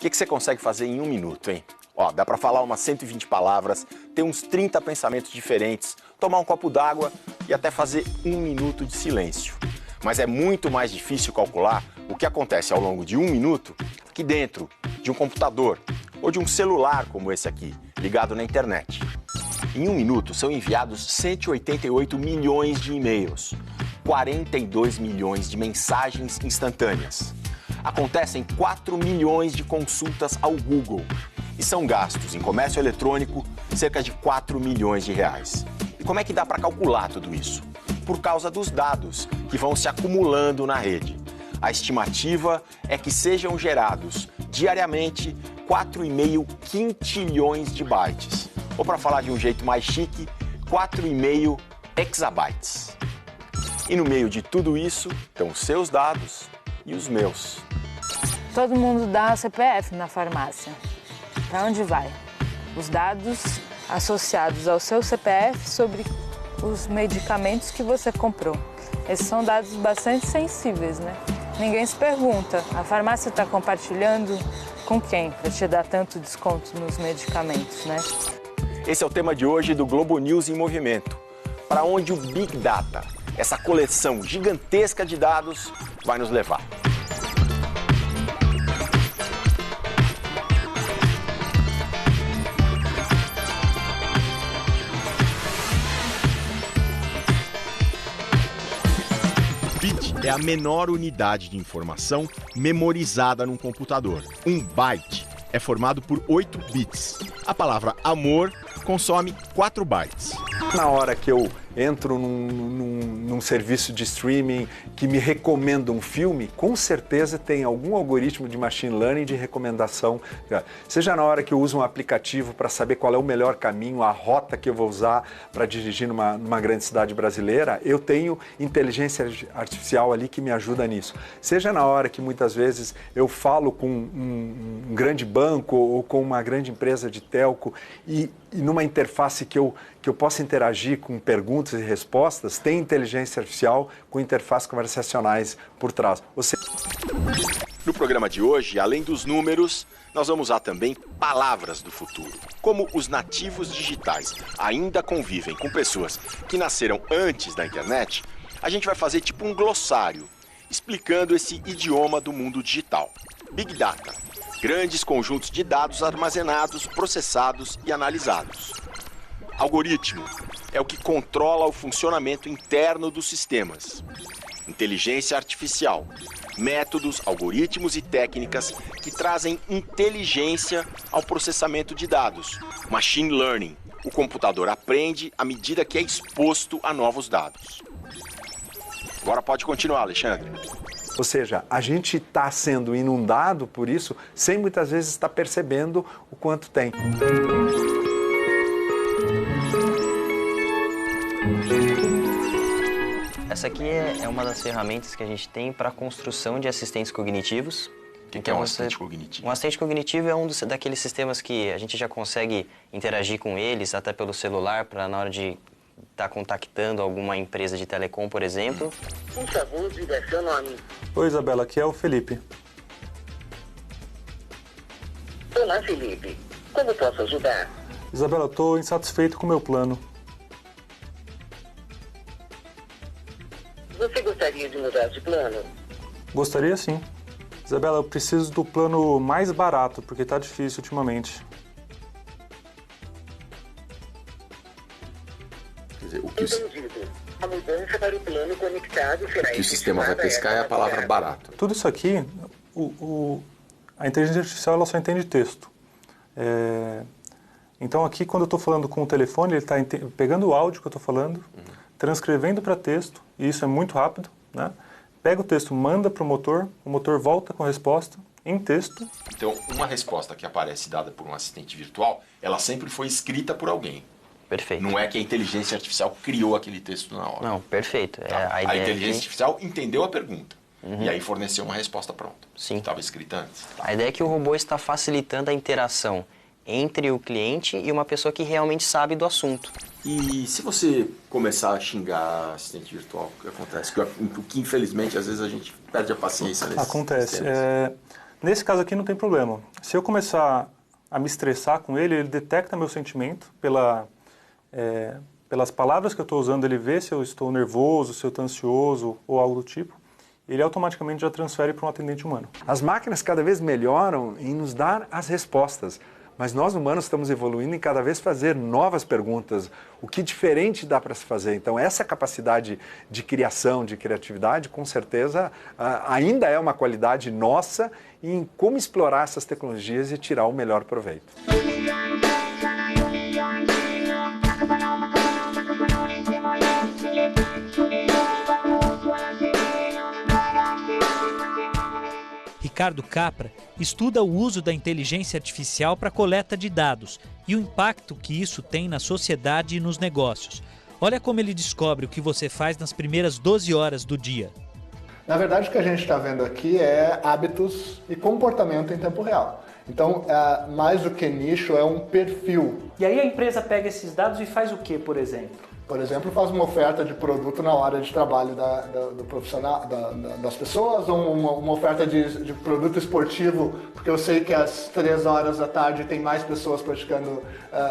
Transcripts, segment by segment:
que você consegue fazer em 1 minuto, hein? Ó, dá para falar umas 120 palavras, ter uns 30 pensamentos diferentes, tomar um copo d'água e até fazer 1 minuto de silêncio. Mas é muito mais difícil calcular o que acontece ao longo de 1 minuto aqui dentro de um computador ou de um celular como esse aqui, ligado na internet. Em 1 minuto são enviados 188 milhões de e-mails, 42 milhões de mensagens instantâneas. Acontecem 4 milhões de consultas ao Google e são gastos em comércio eletrônico cerca de 4 milhões de reais. E como é que dá para calcular tudo isso? Por causa dos dados que vão se acumulando na rede. A estimativa é que sejam gerados diariamente 4,5 quintilhões de bytes. Ou para falar de um jeito mais chique, 4,5 exabytes. E no meio de tudo isso estão os seus dados e os meus. Todo mundo dá CPF na farmácia. Para onde vai? Os dados associados ao seu CPF sobre os medicamentos que você comprou. Esses são dados bastante sensíveis, né? Ninguém se pergunta, a farmácia está compartilhando com quem para te dar tanto desconto nos medicamentos, né? Esse é o tema de hoje do Globo News em Movimento. Para onde o Big Data, essa coleção gigantesca de dados, vai nos levar. Bit é a menor unidade de informação memorizada num computador. Um byte é formado por 8 bits. A palavra amor consome 4 bytes. Na hora que eu entro num serviço de streaming que me recomenda um filme, com certeza tem algum algoritmo de machine learning de recomendação. Seja na hora que eu uso um aplicativo para saber qual é o melhor caminho, a rota que eu vou usar para dirigir numa grande cidade brasileira, eu tenho inteligência artificial ali que me ajuda nisso. Seja na hora que muitas vezes eu falo com um grande banco ou com uma grande empresa de telco e numa interface que eu possa interagir com perguntas e respostas, tem inteligência artificial com interfaces conversacionais por trás. No programa de hoje, além dos números, nós vamos usar também palavras do futuro. Como os nativos digitais ainda convivem com pessoas que nasceram antes da internet, a gente vai fazer tipo um glossário, explicando esse idioma do mundo digital. Big Data, grandes conjuntos de dados armazenados, processados e analisados. Algoritmo é o que controla o funcionamento interno dos sistemas. Inteligência artificial, métodos, algoritmos e técnicas que trazem inteligência ao processamento de dados. Machine Learning, o computador aprende à medida que é exposto a novos dados. Agora pode continuar, Alexandre. Ou seja, a gente está sendo inundado por isso sem muitas vezes estar percebendo o quanto tem. Essa aqui é uma das ferramentas que a gente tem para a construção de assistentes cognitivos. O que é um assistente cognitivo? Um assistente cognitivo é daqueles sistemas que a gente já consegue interagir com eles, até pelo celular, para na hora de estar contactando alguma empresa de telecom, por exemplo. Por favor, diga seu nome. Oi, Isabela, aqui é o Felipe. Olá, Felipe. Como posso ajudar? Isabela, eu estou insatisfeito com o meu plano. Você gostaria de mudar de plano? Gostaria sim. Isabela, eu preciso do plano mais barato, porque está difícil ultimamente. Quer dizer, Entendido. A mudança para o plano conectado será o sistema vai pescar é a palavra barato. Tudo isso aqui, a inteligência artificial ela só entende texto. Então aqui, quando eu estou falando com o telefone, ele está pegando o áudio que eu estou falando, transcrevendo para texto, e isso é muito rápido, né? Pega o texto, manda para o motor volta com a resposta em texto. Então, uma resposta que aparece dada por um assistente virtual, ela sempre foi escrita por alguém. Perfeito. Não é que a inteligência artificial criou aquele texto na hora. Não, perfeito. Tá? A inteligência artificial entendeu a pergunta e aí forneceu uma resposta pronta. Sim. Estava escrita antes. A ideia é que o robô está facilitando a interação entre o cliente e uma pessoa que realmente sabe do assunto. E se você começar a xingar assistente virtual, o que acontece? O que infelizmente às vezes a gente perde a paciência nesse Acontece. Nesse caso aqui não tem problema. Se eu começar a me estressar com ele, ele detecta meu sentimento pelas palavras que eu estou usando, ele vê se eu estou nervoso, se eu estou ansioso ou algo do tipo. Ele automaticamente já transfere para um atendente humano. As máquinas cada vez melhoram em nos dar as respostas, mas nós humanos estamos evoluindo em cada vez fazer novas perguntas. O que diferente dá para se fazer? Então essa capacidade de criação, de criatividade, com certeza ainda é uma qualidade nossa em como explorar essas tecnologias e tirar o melhor proveito. Ricardo Capra estuda o uso da inteligência artificial para a coleta de dados e o impacto que isso tem na sociedade e nos negócios. Olha como ele descobre o que você faz nas primeiras 12 horas do dia. Na verdade, o que a gente está vendo aqui é hábitos e comportamento em tempo real. Então, mais do que nicho, é um perfil. E aí a empresa pega esses dados e faz o que, por exemplo? Por exemplo, faz uma oferta de produto na hora de trabalho do profissional, das pessoas, ou uma oferta de produto esportivo, porque eu sei que às 3 horas da tarde tem mais pessoas praticando,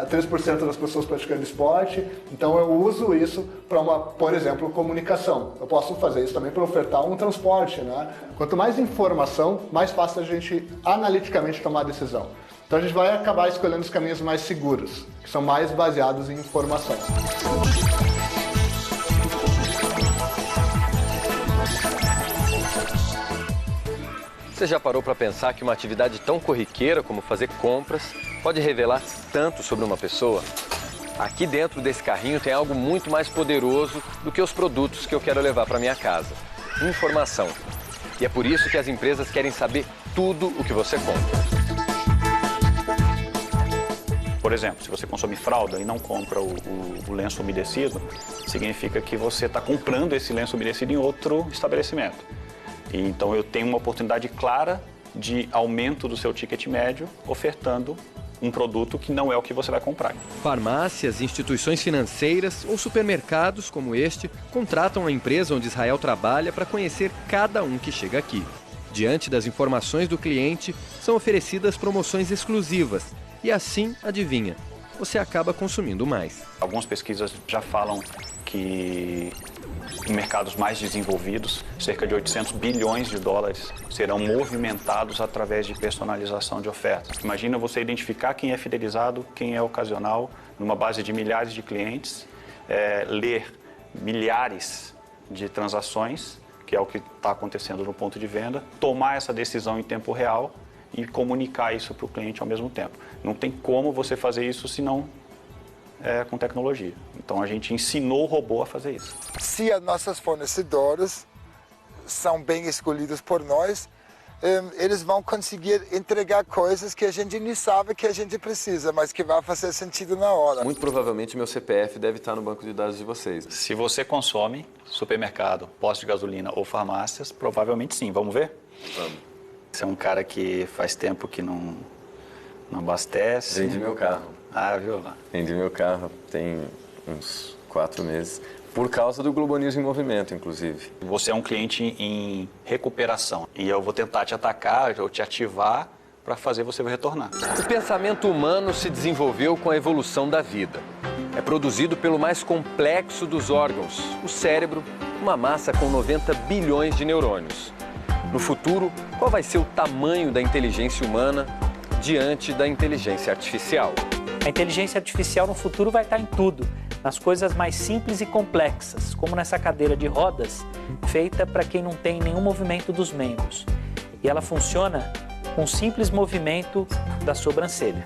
3% das pessoas praticando esporte, então eu uso isso para por exemplo, comunicação. Eu posso fazer isso também para ofertar um transporte, né? Quanto mais informação, mais fácil a gente analiticamente tomar a decisão. Então a gente vai acabar escolhendo os caminhos mais seguros, que são mais baseados em informação. Você já parou para pensar que uma atividade tão corriqueira como fazer compras pode revelar tanto sobre uma pessoa? Aqui dentro desse carrinho tem algo muito mais poderoso do que os produtos que eu quero levar para minha casa. Informação. E é por isso que as empresas querem saber tudo o que você compra. Por exemplo, se você consome fralda e não compra o lenço umedecido, significa que você está comprando esse lenço umedecido em outro estabelecimento. E então eu tenho uma oportunidade clara de aumento do seu ticket médio, ofertando um produto que não é o que você vai comprar. Farmácias, instituições financeiras ou supermercados como este contratam a empresa onde Israel trabalha para conhecer cada um que chega aqui. Diante das informações do cliente, são oferecidas promoções exclusivas. E assim, adivinha, você acaba consumindo mais. Algumas pesquisas já falam que em mercados mais desenvolvidos, cerca de 800 bilhões de dólares serão movimentados através de personalização de ofertas. Imagina você identificar quem é fidelizado, quem é ocasional, numa base de milhares de clientes, ler milhares de transações, que é o que está acontecendo no ponto de venda, tomar essa decisão em tempo real e comunicar isso para o cliente ao mesmo tempo. Não tem como você fazer isso se não com tecnologia. Então a gente ensinou o robô a fazer isso. Se as nossas fornecedoras são bem escolhidos por nós, eles vão conseguir entregar coisas que a gente nem sabe que a gente precisa, mas que vai fazer sentido na hora. Muito provavelmente meu CPF deve estar no banco de dados de vocês. Se você consome supermercado, posto de gasolina ou farmácias, provavelmente sim. Vamos ver? Vamos. Você é um cara que faz tempo que não abastece. Vendi meu carro. Ah, viu lá. Vendi meu carro tem uns 4 meses. Por causa do Globo News em movimento, inclusive. Você é um cliente em recuperação e eu vou tentar te atacar ou te ativar para fazer você retornar. O pensamento humano se desenvolveu com a evolução da vida. É produzido pelo mais complexo dos órgãos, o cérebro, uma massa com 90 bilhões de neurônios. No futuro, qual vai ser o tamanho da inteligência humana diante da inteligência artificial? A inteligência artificial no futuro vai estar em tudo, nas coisas mais simples e complexas, como nessa cadeira de rodas, feita para quem não tem nenhum movimento dos membros. E ela funciona com um simples movimento da sobrancelha.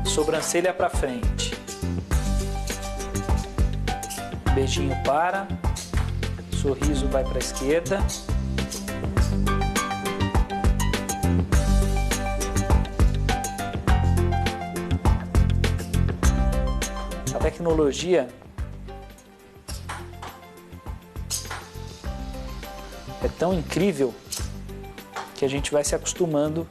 Sobrancelha para frente. Beijinho para. Sorriso vai para a esquerda. A tecnologia é tão incrível que a gente vai se acostumando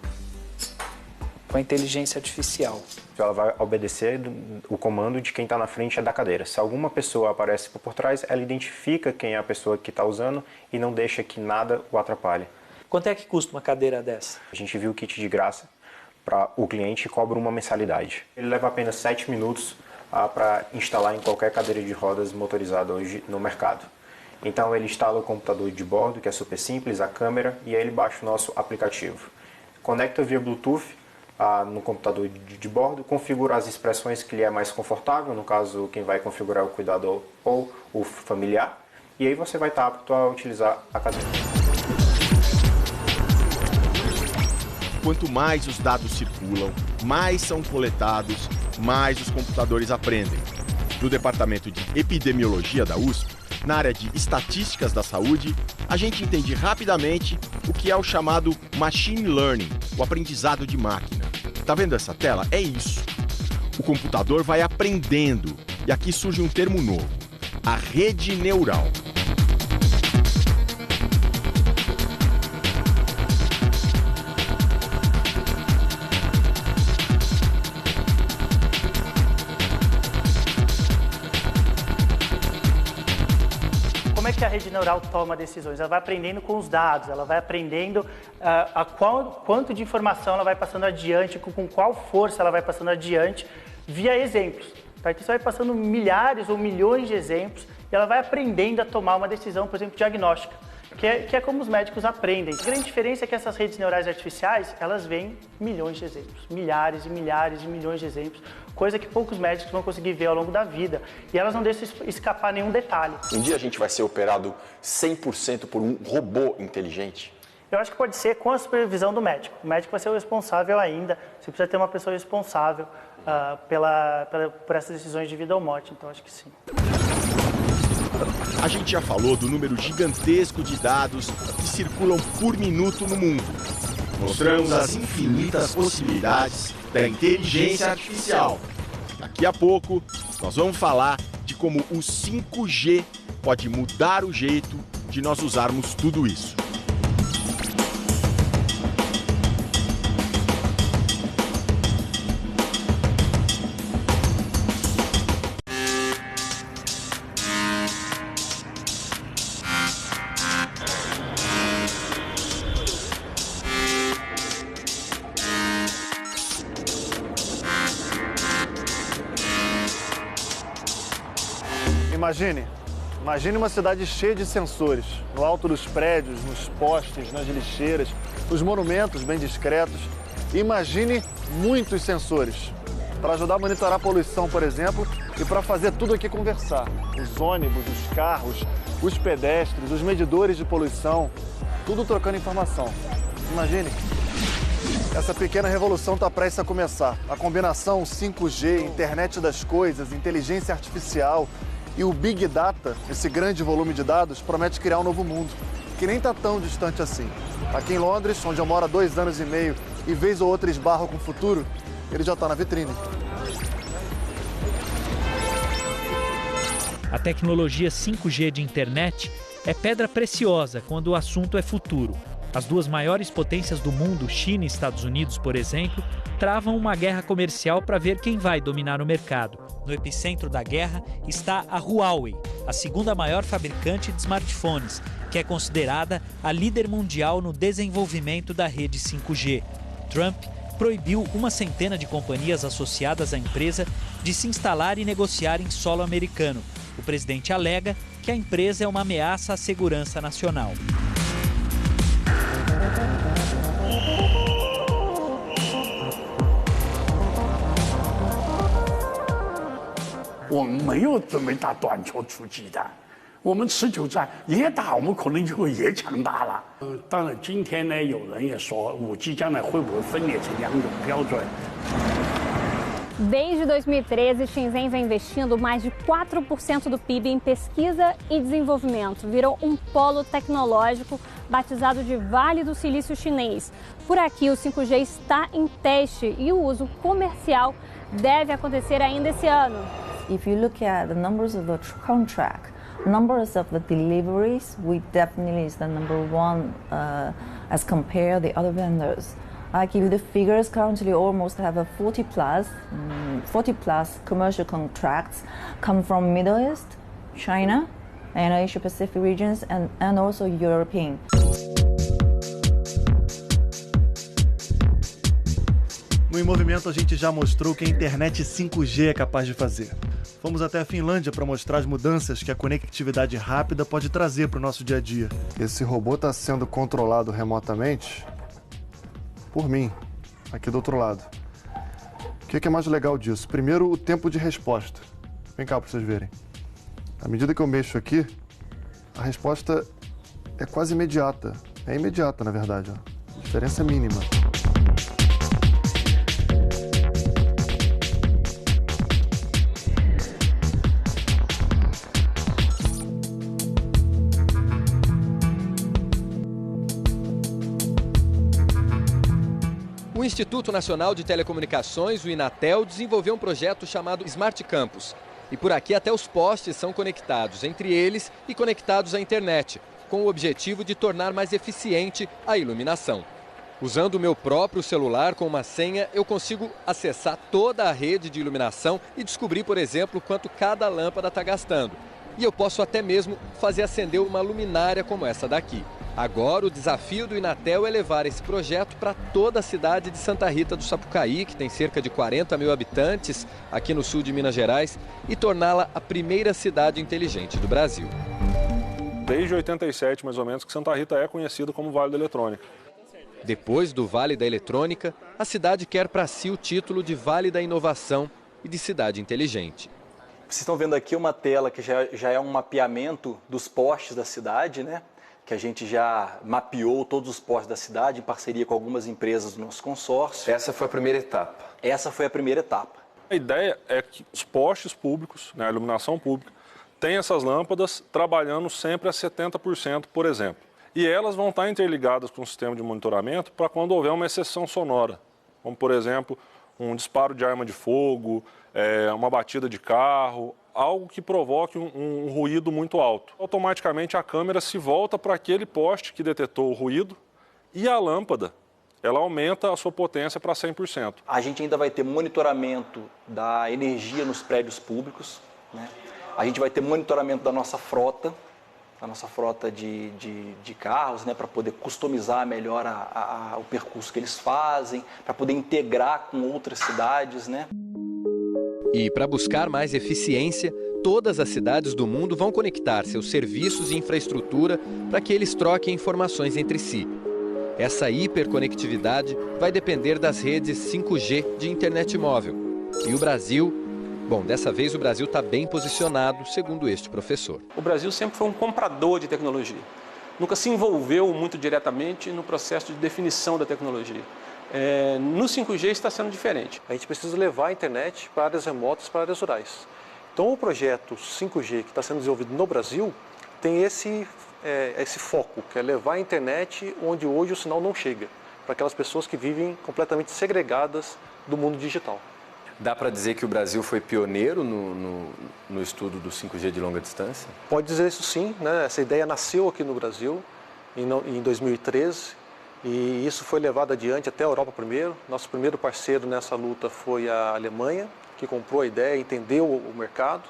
com a inteligência artificial. Ela vai obedecer o comando de quem está na frente da cadeira. Se alguma pessoa aparece por trás, ela identifica quem é a pessoa que está usando e não deixa que nada o atrapalhe. Quanto é que custa uma cadeira dessa? A gente viu o kit de graça para o cliente e cobra uma mensalidade. Ele leva apenas 7 minutos para instalar em qualquer cadeira de rodas motorizada hoje no mercado. Então ele instala o computador de bordo, que é super simples, a câmera, e aí ele baixa o nosso aplicativo. Conecta via Bluetooth no computador de bordo, configura as expressões que lhe é mais confortável, no caso quem vai configurar é o cuidador ou o familiar, e aí você vai estar apto a utilizar a cadeira. Quanto mais os dados circulam, mais são coletados, mais os computadores aprendem. No Departamento de Epidemiologia da USP, na área de Estatísticas da Saúde, a gente entende rapidamente o que é o chamado Machine Learning, o aprendizado de máquina. Tá vendo essa tela? É isso. O computador vai aprendendo, e aqui surge um termo novo, a rede neural. Como é que a rede neural toma decisões? Ela vai aprendendo com os dados, ela vai aprendendo quanto de informação ela vai passando adiante, com qual força ela vai passando adiante, via exemplos. Tá? Então você vai passando milhares ou milhões de exemplos e ela vai aprendendo a tomar uma decisão, por exemplo, diagnóstica, que é como os médicos aprendem. A grande diferença é que essas redes neurais artificiais, elas veem milhões de exemplos, milhares e milhares e milhões de exemplos, coisa que poucos médicos vão conseguir ver ao longo da vida. E elas não deixam escapar nenhum detalhe. Um dia a gente vai ser operado 100% por um robô inteligente? Eu acho que pode ser com a supervisão do médico. O médico vai ser o responsável ainda. Você precisa ter uma pessoa responsável por essas decisões de vida ou morte. Então, acho que sim. A gente já falou do número gigantesco de dados que circulam por minuto no mundo. Mostramos as infinitas possibilidades da inteligência artificial. Daqui a pouco, nós vamos falar de como o 5G pode mudar o jeito de nós usarmos tudo isso. Imagine uma cidade cheia de sensores, no alto dos prédios, nos postes, nas lixeiras, nos monumentos bem discretos. Imagine muitos sensores, para ajudar a monitorar a poluição, por exemplo, e para fazer tudo aqui conversar. Os ônibus, os carros, os pedestres, os medidores de poluição, tudo trocando informação. Imagine. Essa pequena revolução está prestes a começar. A combinação 5G, internet das coisas, inteligência artificial e o Big Data, esse grande volume de dados, promete criar um novo mundo, que nem está tão distante assim. Aqui em Londres, onde eu moro há 2 anos e meio e vez ou outra esbarro com o futuro, ele já está na vitrine. A tecnologia 5G de internet é pedra preciosa quando o assunto é futuro. As duas maiores potências do mundo, China e Estados Unidos, por exemplo, travam uma guerra comercial para ver quem vai dominar o mercado. No epicentro da guerra está a Huawei, a segunda maior fabricante de smartphones, que é considerada a líder mundial no desenvolvimento da rede 5G. Trump proibiu uma centena de companhias associadas à empresa de se instalar e negociar em solo americano. O presidente alega que a empresa é uma ameaça à segurança nacional. 我们没有准备打断球出击的，我们持久战也打，我们可能就会也强大了。当然，今天呢，有人也说5G将来会不会分裂成2种标准？ Desde 2013, Shenzhen vem investindo mais de 4% do PIB em pesquisa e desenvolvimento. Virou um polo tecnológico batizado de Vale do Silício Chinês. Por aqui, o 5G está em teste e o uso comercial deve acontecer ainda esse ano. If you look at the numbers of the contract, numbers of the deliveries, we definitely is the number one as compared the other vendors. I give you the figures. Currently, almost have a 40 plus commercial contracts come from Middle East, China, and Asia Pacific regions, and also European. No Em Movimento, a gente já mostrou o que a internet 5G é capaz de fazer. Fomos até a Finlândia para mostrar as mudanças que a conectividade rápida pode trazer para o nosso dia a dia. Esse robô está sendo controlado remotamente por mim, aqui do outro lado. O que é mais legal disso? Primeiro, o tempo de resposta. Vem cá para vocês verem. À medida que eu mexo aqui, a resposta é quase imediata. É imediata, na verdade. Ó. A diferença é mínima. O Instituto Nacional de Telecomunicações, o Inatel, desenvolveu um projeto chamado Smart Campus. E por aqui até os postes são conectados entre eles e conectados à internet, com o objetivo de tornar mais eficiente a iluminação. Usando o meu próprio celular com uma senha, eu consigo acessar toda a rede de iluminação e descobrir, por exemplo, quanto cada lâmpada está gastando. E eu posso até mesmo fazer acender uma luminária como essa daqui. Agora, o desafio do Inatel é levar esse projeto para toda a cidade de Santa Rita do Sapucaí, que tem cerca de 40 mil habitantes aqui no sul de Minas Gerais, e torná-la a primeira cidade inteligente do Brasil. Desde 87, mais ou menos, que Santa Rita é conhecida como Vale da Eletrônica. Depois do Vale da Eletrônica, a cidade quer para si o título de Vale da Inovação e de Cidade Inteligente. Vocês estão vendo aqui uma tela que já é um mapeamento dos postes da cidade, né? Que a gente já mapeou todos os postes da cidade em parceria com algumas empresas do nosso consórcio. Essa foi a primeira etapa? Essa foi a primeira etapa. A ideia é que os postes públicos, né, a iluminação pública, tem essas lâmpadas trabalhando sempre a 70%, por exemplo. E elas vão estar interligadas com o sistema de monitoramento para quando houver uma exceção sonora, como, por exemplo, um disparo de arma de fogo, uma batida de carro, algo que provoque um ruído muito alto. Automaticamente a câmera se volta para aquele poste que detetou o ruído e a lâmpada, ela aumenta a sua potência para 100%. A gente ainda vai ter monitoramento da energia nos prédios públicos, né? A gente vai ter monitoramento da nossa frota de carros, né? Para poder customizar melhor o percurso que eles fazem, para poder integrar com outras cidades, né? E para buscar mais eficiência, todas as cidades do mundo vão conectar seus serviços e infraestrutura para que eles troquem informações entre si. Essa hiperconectividade vai depender das redes 5G de internet móvel. E o Brasil, dessa vez o Brasil está bem posicionado, segundo este professor. O Brasil sempre foi um comprador de tecnologia. Nunca se envolveu muito diretamente no processo de definição da tecnologia. No 5G está sendo diferente. A gente precisa levar a internet para áreas remotas, para áreas rurais. Então o projeto 5G que está sendo desenvolvido no Brasil tem esse foco, que é levar a internet onde hoje o sinal não chega, para aquelas pessoas que vivem completamente segregadas do mundo digital. Dá para dizer que o Brasil foi pioneiro no estudo do 5G de longa distância? Pode dizer isso sim, né? Essa ideia nasceu aqui no Brasil em 2013. E isso foi levado adiante até a Europa primeiro. Nosso primeiro parceiro nessa luta foi a Alemanha, que comprou a ideia, entendeu o mercado.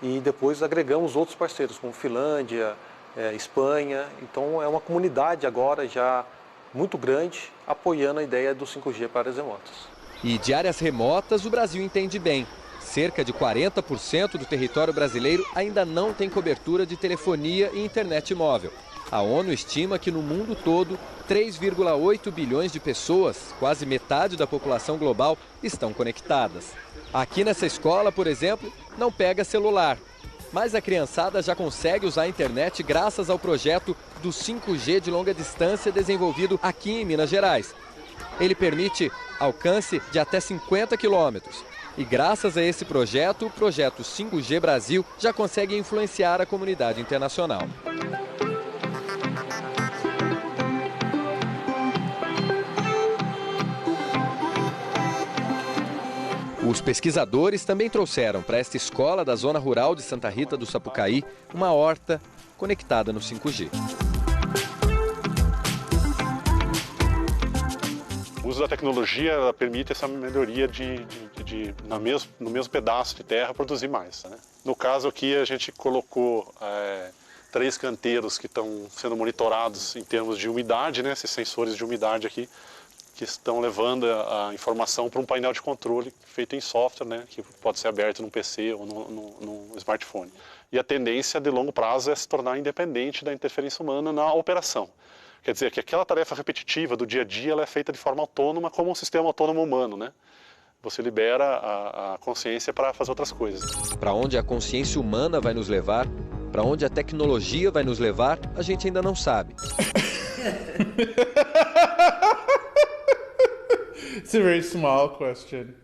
E depois agregamos outros parceiros, como Finlândia, Espanha. Então é uma comunidade agora já muito grande, apoiando a ideia do 5G para áreas remotas. E de áreas remotas o Brasil entende bem. Cerca de 40% do território brasileiro ainda não tem cobertura de telefonia e internet móvel. A ONU estima que no mundo todo, 3,8 bilhões de pessoas, quase metade da população global, estão conectadas. Aqui nessa escola, por exemplo, não pega celular. Mas a criançada já consegue usar a internet graças ao projeto do 5G de longa distância desenvolvido aqui em Minas Gerais. Ele permite alcance de até 50 quilômetros. E graças a esse projeto, o projeto 5G Brasil já consegue influenciar a comunidade internacional. Os pesquisadores também trouxeram para esta escola da zona rural de Santa Rita do Sapucaí uma horta conectada no 5G. Os uso da tecnologia ela permite essa melhoria no mesmo pedaço de terra produzir mais, né? No caso aqui a gente colocou 3 canteiros que estão sendo monitorados em termos de umidade, né? Esses sensores de umidade aqui que estão levando a informação para um painel de controle feito em software, né? Que pode ser aberto no PC ou no smartphone. E a tendência de longo prazo é se tornar independente da interferência humana na operação. Quer dizer que aquela tarefa repetitiva do dia a dia ela é feita de forma autônoma como um sistema autônomo humano, né? Você libera a consciência para fazer outras coisas. Para onde a consciência humana vai nos levar, para onde a tecnologia vai nos levar, a gente ainda não sabe. It's a very small question.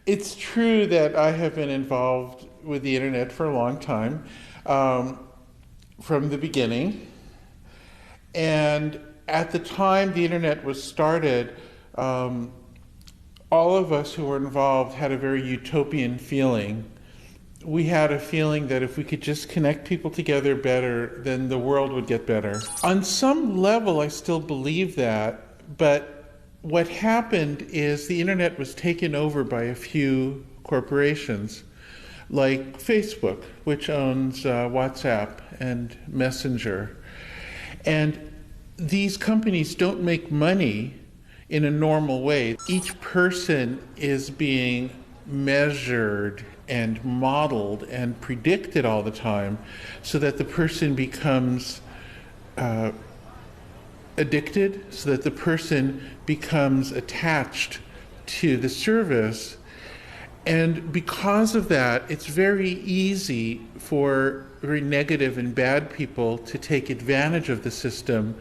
It's true that I have been involved with the internet for a long time, from the beginning. And at the time the internet was started, all of us who were involved had a very utopian feeling. We had a feeling that if we could just connect people together better, then the world would get better. On some level, I still believe that, but what happened is the internet was taken over by a few corporations, like Facebook, which owns WhatsApp and Messenger. And these companies don't make money in a normal way. Each person is being measured and modeled and predicted all the time so that the person becomes addicted, so that the person becomes attached to the service. And because of that, it's very easy for very negative and bad people to take advantage of the system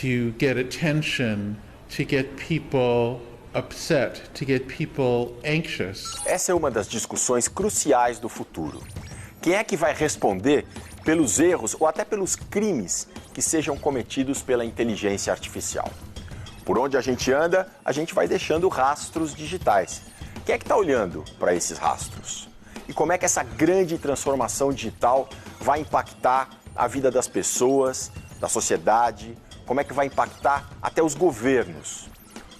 to get attention, to get people upset, to get people anxious. Essa é uma das discussões cruciais do futuro. Quem é que vai responder pelos erros ou até pelos crimes que sejam cometidos pela inteligência artificial? Por onde a gente anda, a gente vai deixando rastros digitais. Quem é que está olhando para esses rastros? E como é que essa grande transformação digital vai impactar a vida das pessoas, da sociedade? Como é que vai impactar até os governos?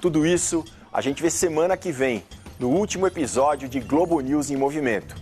Tudo isso a gente vê semana que vem, no último episódio de Globo News em Movimento.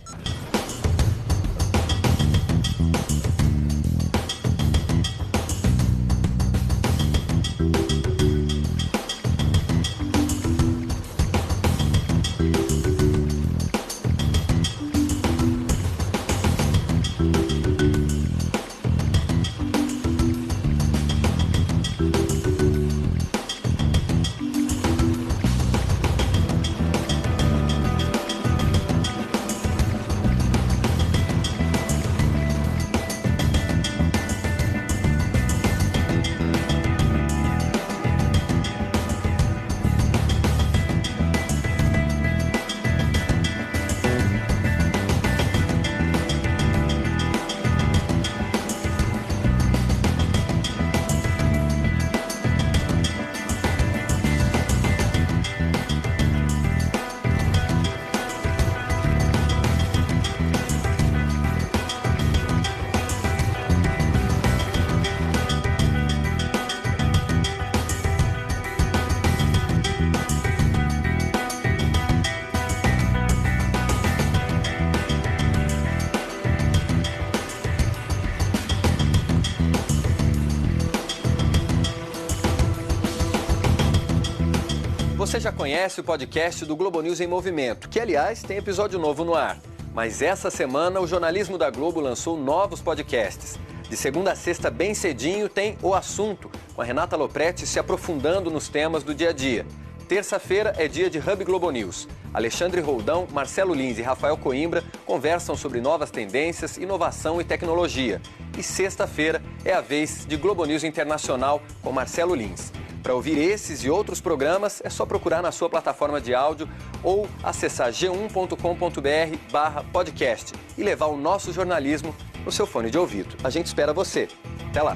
Você já conhece o podcast do Globo News em Movimento, que, aliás, tem episódio novo no ar. Mas essa semana, o jornalismo da Globo lançou novos podcasts. De segunda a sexta, bem cedinho, tem O Assunto, com a Renata Lopretti se aprofundando nos temas do dia a dia. Terça-feira é dia de Hub Globo News. Alexandre Roldão, Marcelo Lins e Rafael Coimbra conversam sobre novas tendências, inovação e tecnologia. E sexta-feira é a vez de Globo News Internacional com Marcelo Lins. Para ouvir esses e outros programas, é só procurar na sua plataforma de áudio ou acessar g1.com.br/podcast e levar o nosso jornalismo no seu fone de ouvido. A gente espera você. Até lá!